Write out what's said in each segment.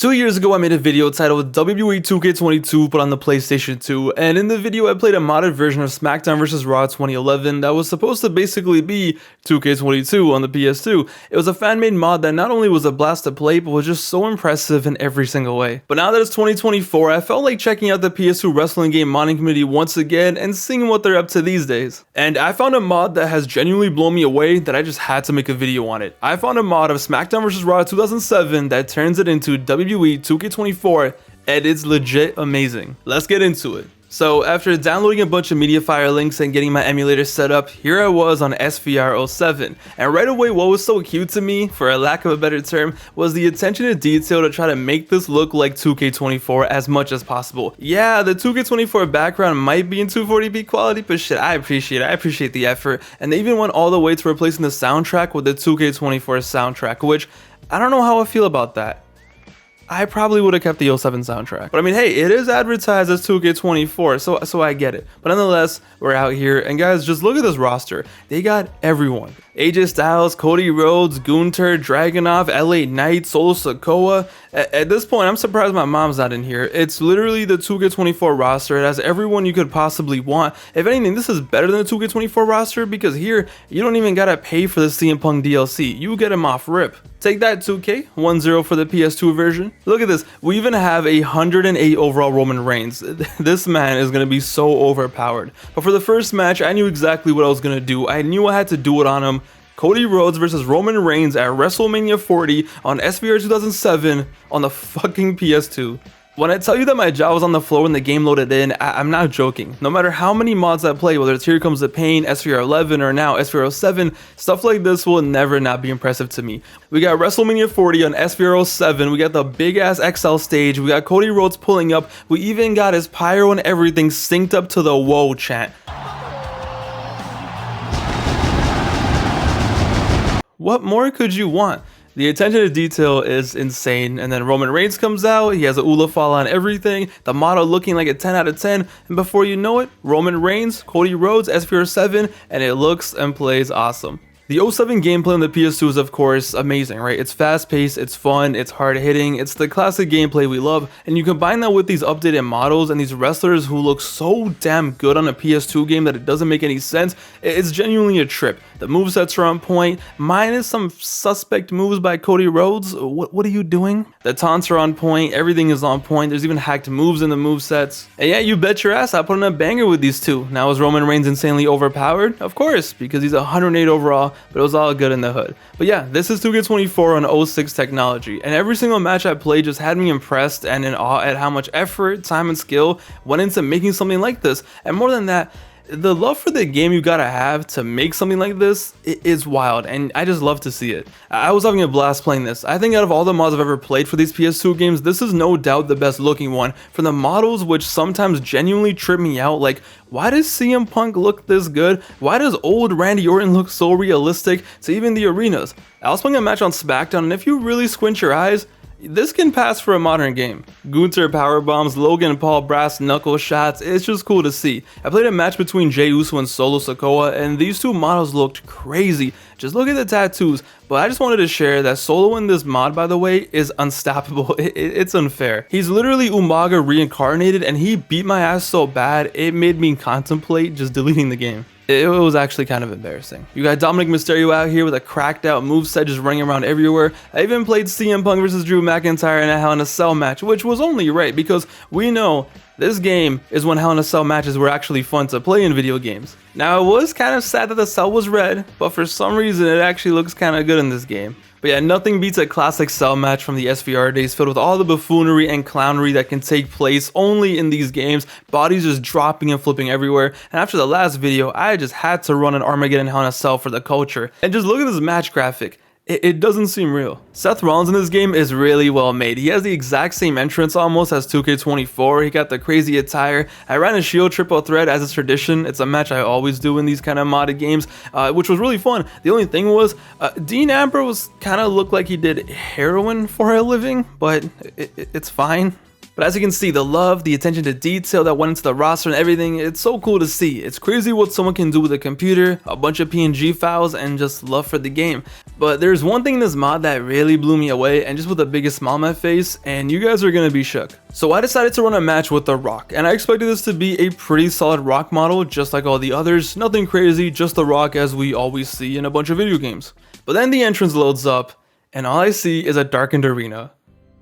2 years ago, I made a video titled WWE 2K22 put on the PlayStation 2, and in the video I played a modded version of SmackDown vs. Raw 2011 that was supposed to basically be 2K22 on the PS2. It was a fan-made mod that not only was a blast to play, but was just so impressive in every single way. But now that it's 2024, I felt like checking out the PS2 wrestling game modding community once again and seeing what they're up to these days. And I found a mod that has genuinely blown me away that I just had to make a video on it. I found a mod of SmackDown vs. Raw 2007 that turns it into WWE 2K24, and it's legit amazing. Let's get into it. So after downloading a bunch of MediaFire links and getting my emulator set up, here I was on SVR07, and right away what was so cute to me, for a lack of a better term, was the attention to detail to try to make this look like 2K24 as much as possible. Yeah, the 2K24 background might be in 240p quality, but shit, I appreciate the effort, and they even went all the way to replacing the soundtrack with the 2K24 soundtrack, which I don't know how I feel about that. I probably would have kept the 07 soundtrack. But I mean, hey, it is advertised as 2K24, so I get it. But nonetheless, we're out here, and guys, just look at this roster. They got everyone. AJ Styles, Cody Rhodes, Gunther, Dragunov, LA Knight, Solo Sikoa. At this point, I'm surprised my mom's not in here. It's literally the 2K24 roster. It has everyone you could possibly want. If anything, this is better than the 2K24 roster because here, you don't even gotta pay for the CM Punk DLC. You get him off rip. Take that 2K, 1-0 for the PS2 version. Look at this, we even have a 108 overall Roman Reigns. This man is gonna be so overpowered. But for the first match, I knew exactly what I was gonna do. I knew I had to do it on him. Cody Rhodes versus Roman Reigns at Wrestlemania 40 on SVR 2007 on the fucking PS2. When I tell you that my jaw was on the floor when the game loaded in, I'm not joking. No matter how many mods I play, whether it's Here Comes the Pain, SVR 11, or now SVR 07, stuff like this will never not be impressive to me. We got Wrestlemania 40 on SVR 07, we got the big ass XL stage, we got Cody Rhodes pulling up, we even got his pyro and everything synced up to the whoa chant. What more could you want? The attention to detail is insane, and then Roman Reigns comes out, he has a Ula fall on everything, the model looking like a 10 out of 10, and before you know it, Roman Reigns, Cody Rhodes, SVR 7, and it looks and plays awesome. The 07 gameplay on the PS2 is of course amazing, right? It's fast paced, it's fun, it's hard hitting, it's the classic gameplay we love, and you combine that with these updated models and these wrestlers who look so damn good on a PS2 game that it doesn't make any sense. It's genuinely a trip. The movesets are on point, minus some suspect moves by Cody Rhodes. What are you doing? The taunts are on point, everything is on point, there's even hacked moves in the movesets. And yeah, you bet your ass I put in a banger with these two. Now is Roman Reigns insanely overpowered? Of course, because he's 108 overall, but it was all good in the hood. But yeah, this is 2K24 on 06 technology, and every single match I played just had me impressed and in awe at how much effort, time, and skill went into making something like this. And more than that, the love for the game you gotta have to make something like this is wild, and I just love to see it. I was having a blast playing this. I think out of all the mods I've ever played for these PS2 games, this is no doubt the best looking one. From the models which sometimes genuinely trip me out, like why does CM Punk look this good? Why does old Randy Orton look so realistic? To even the arenas. I was playing a match on SmackDown, and if you really squint your eyes, this can pass for a modern game. Gunther power bombs, Logan Paul brass knuckle shots, it's just cool to see. I played a match between Jey Uso and Solo Sikoa, and these two models looked crazy. Just look at the tattoos. But I just wanted to share that Solo in this mod, by the way, is unstoppable. It's unfair. He's literally Umaga reincarnated, and he beat my ass so bad, it made me contemplate just deleting the game. It was actually kind of embarrassing. You got Dominic Mysterio out here with a cracked out moveset just running around everywhere. I even played CM Punk versus Drew McIntyre in a Hell in a Cell match, which was only right because we know this game is when Hell in a Cell matches were actually fun to play in video games. Now it was kind of sad that the cell was red, but for some reason it actually looks kind of good in this game. But yeah, nothing beats a classic cell match from the SVR days filled with all the buffoonery and clownery that can take place only in these games, bodies just dropping and flipping everywhere. And after the last video, I just had to run an Armageddon Hell in a Cell for the culture. And just look at this match graphic. It doesn't seem real. Seth Rollins in this game is really well made. He has the exact same entrance almost as 2K24. He got the crazy attire. I ran a Shield triple threat as is tradition. It's a match I always do in these kind of modded games, which was really fun. The only thing was, Dean Ambrose kind of looked like he did heroin for a living, but it's fine. But as you can see, the love, the attention to detail that went into the roster and everything, it's so cool to see. It's crazy what someone can do with a computer, a bunch of PNG files, and just love for the game. But there's one thing in this mod that really blew me away, and just with the biggest smile on my face, and you guys are gonna be shook. So I decided to run a match with The Rock, and I expected this to be a pretty solid Rock model, just like all the others. Nothing crazy, just The Rock as we always see in a bunch of video games. But then the entrance loads up, and all I see is a darkened arena.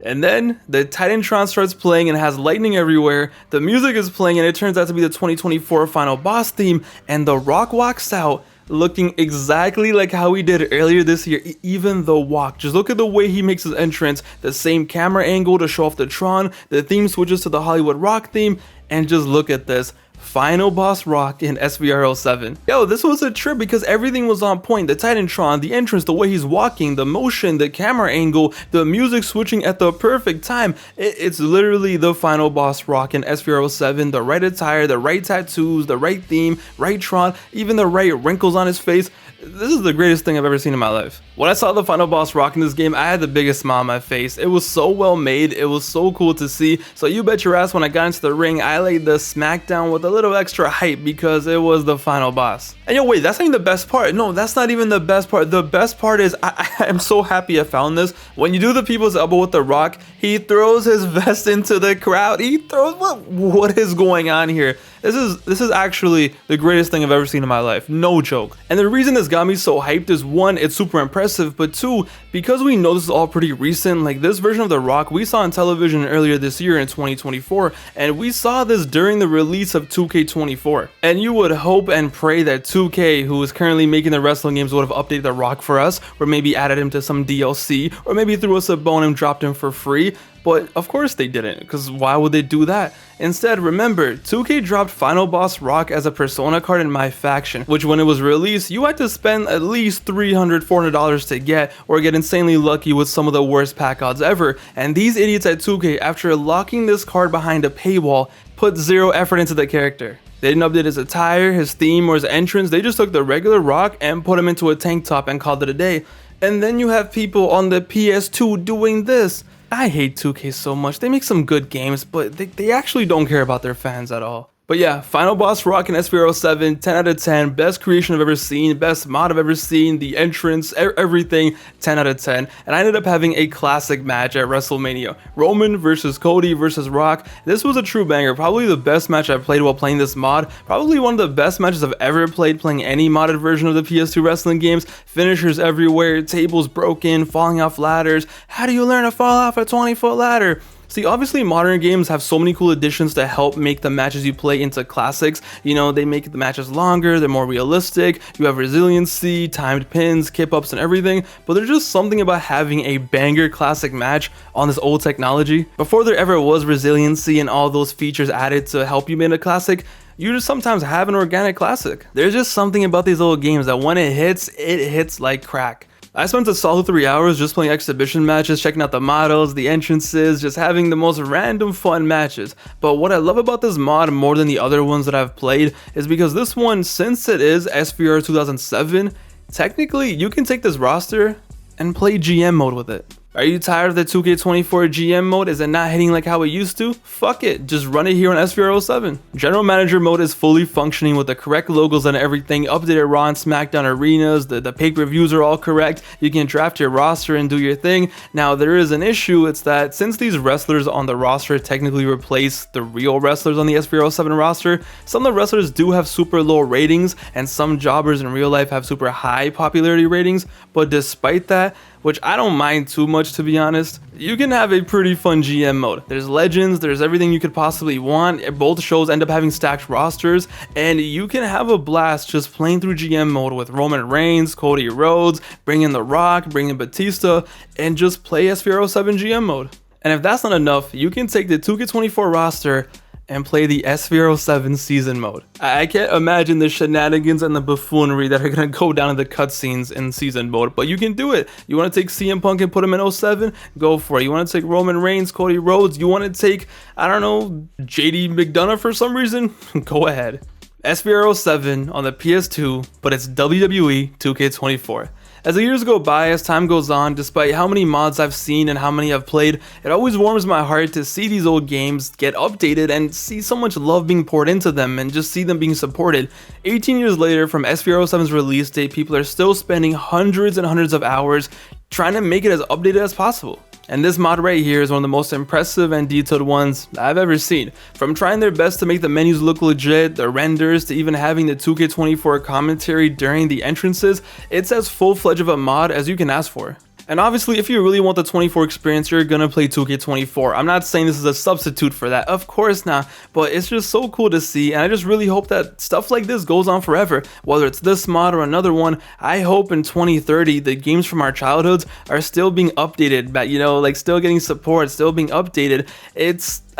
And then the Titantron starts playing and has lightning everywhere, the music is playing, and it turns out to be the 2024 final boss theme, and The Rock walks out looking exactly like how he did earlier this year. Even the walk, just look at the way he makes his entrance, the same camera angle to show off the Tron, the theme switches to the Hollywood Rock theme, and just look at this. Final boss Rock in SVR07. Yo, this was a trip because everything was on point. The Titantron, the entrance, the way he's walking, the motion, the camera angle, the music switching at the perfect time. It's literally the final boss Rock in SVR07. The right attire, the right tattoos, the right theme, right Tron, even the right wrinkles on his face. This is the greatest thing I've ever seen in my life. When I saw the final boss Rock in this game, I had the biggest smile on my face. It was so well made, it was so cool to see. So you bet your ass when I got into the ring, I laid the smackdown with a little extra hype because it was the final boss. And yo, wait, that's not even the best part. No, that's not even the best part. The best part is I am so happy I found this. When you do the people's elbow with The Rock, he throws his vest into the crowd. He throws, what is going on here? This is actually the greatest thing I've ever seen in my life, no joke. And the reason this got me so hyped is one, it's super impressive, but two, because we know this is all pretty recent, like this version of The Rock we saw on television earlier this year in 2024, and we saw this during the release of 2K24. And you would hope and pray that 2K, who is currently making the wrestling games, would have updated The Rock for us, or maybe added him to some DLC, or maybe threw us a bone and dropped him for free. But of course they didn't, because why would they do that? Instead, remember, 2K dropped Final Boss Rock as a Persona card in My Faction, which when it was released, you had to spend at least $300, $400 to get, or get insanely lucky with some of the worst pack odds ever. And these idiots at 2K, after locking this card behind a paywall, put zero effort into the character. They didn't update his attire, his theme, or his entrance. They just took the regular Rock and put him into a tank top and called it a day. And then you have people on the PS2 doing this. I hate 2K so much. They make some good games, but they actually don't care about their fans at all. But yeah, Final Boss Rock in SVR07, 10 out of 10, best creation I've ever seen, best mod I've ever seen, the entrance, everything, 10 out of 10. And I ended up having a classic match at Wrestlemania. Roman versus Cody versus Rock. This was a true banger, probably the best match I've played while playing this mod, probably one of the best matches I've ever played playing any modded version of the PS2 wrestling games. Finishers everywhere, tables broken, falling off ladders. How do you learn to fall off a 20-foot ladder? See, obviously modern games have so many cool additions to help make the matches you play into classics. You know, they make the matches longer, they're more realistic, you have resiliency, timed pins, kip-ups and everything, but there's just something about having a banger classic match on this old technology. Before there ever was resiliency and all those features added to help you make a classic, you just sometimes have an organic classic. There's just something about these old games that when it hits like crack. I spent a solid 3 hours just playing exhibition matches, checking out the models, the entrances, just having the most random fun matches. But what I love about this mod more than the other ones that I've played is because this one, since it is SVR 2007, technically you can take this roster and play GM mode with it. Are you tired of the 2K24 GM mode? Is it not hitting like how it used to? Fuck it, just run it here on SVR07. General Manager mode is fully functioning with the correct logos and everything, updated Raw and SmackDown arenas, the pay-per-views are all correct, you can draft your roster and do your thing. Now there is an issue, it's that since these wrestlers on the roster technically replace the real wrestlers on the SVR07 roster, some of the wrestlers do have super low ratings and some jobbers in real life have super high popularity ratings, but despite that, which I don't mind too much to be honest, you can have a pretty fun GM mode. There's legends, there's everything you could possibly want. Both shows end up having stacked rosters, and you can have a blast just playing through GM mode with Roman Reigns, Cody Rhodes, bring in The Rock, bring in Batista, and just play SVR07 GM mode. And if that's not enough, you can take the 2K24 roster and play the SVR07 season mode. I can't imagine the shenanigans and the buffoonery that are gonna go down in the cutscenes in season mode, but you can do it. You wanna take CM Punk and put him in 07? Go for it. You wanna take Roman Reigns, Cody Rhodes? You wanna take, I don't know, JD McDonough for some reason? Go ahead. SVR07 on the PS2, but it's WWE 2K24. As the years go by, as time goes on, despite how many mods I've seen and how many I've played, it always warms my heart to see these old games get updated and see so much love being poured into them and just see them being supported. 18 years later from SVR07's release date, people are still spending hundreds and hundreds of hours trying to make it as updated as possible. And this mod right here is one of the most impressive and detailed ones I've ever seen. From trying their best to make the menus look legit, the renders, to even having the 2K24 commentary during the entrances, it's as full-fledged of a mod as you can ask for. And obviously, if you really want the 24 experience, you're gonna play 2K24. I'm not saying this is a substitute for that, of course not, but it's just so cool to see, and I just really hope that stuff like this goes on forever. Whether it's this mod or another one, I hope in 2030 the games from our childhoods are still being updated, but like still getting support, still being updated.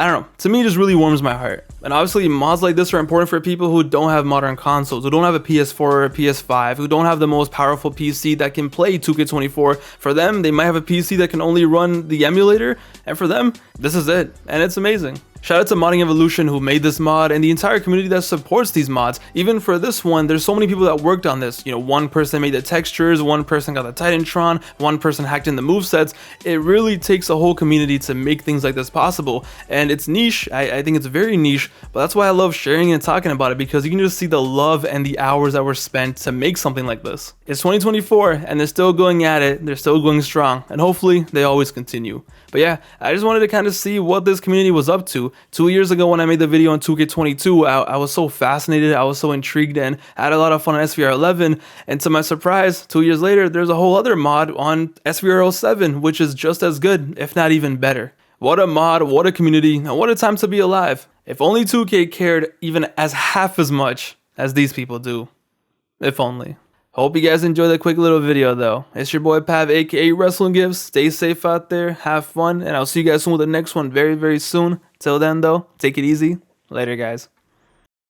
I don't know, to me it just really warms my heart. And obviously mods like this are important for people who don't have modern consoles, who don't have a PS4 or a PS5, who don't have the most powerful PC that can play 2K24. For them, they might have a PC that can only run the emulator, and for them, this is it, and it's amazing. Shout out to Modding Evolution who made this mod and the entire community that supports these mods. Even for this one, there's so many people that worked on this. One person made the textures, one person got the Titantron, one person hacked in the movesets. It really takes a whole community to make things like this possible. And it's niche, I think it's very niche, but that's why I love sharing and talking about it, because you can just see the love and the hours that were spent to make something like this. It's 2024 and they're still going at it, they're still going strong, and hopefully they always continue. But yeah, I just wanted to kind of see what this community was up to. 2 years ago when I made the video on 2K22, I was so fascinated, I was so intrigued, and I had a lot of fun on SVR11, and to my surprise, 2 years later, there's a whole other mod on SVR07, which is just as good, if not even better. What a mod, what a community, and what a time to be alive. If only 2K cared even as half as much as these people do. If only. Hope you guys enjoyed that quick little video though. It's your boy Pav, aka Wrestling Gifts. Stay safe out there, have fun, and I'll see you guys soon with the next one very, very soon. Till then though, take it easy. Later guys.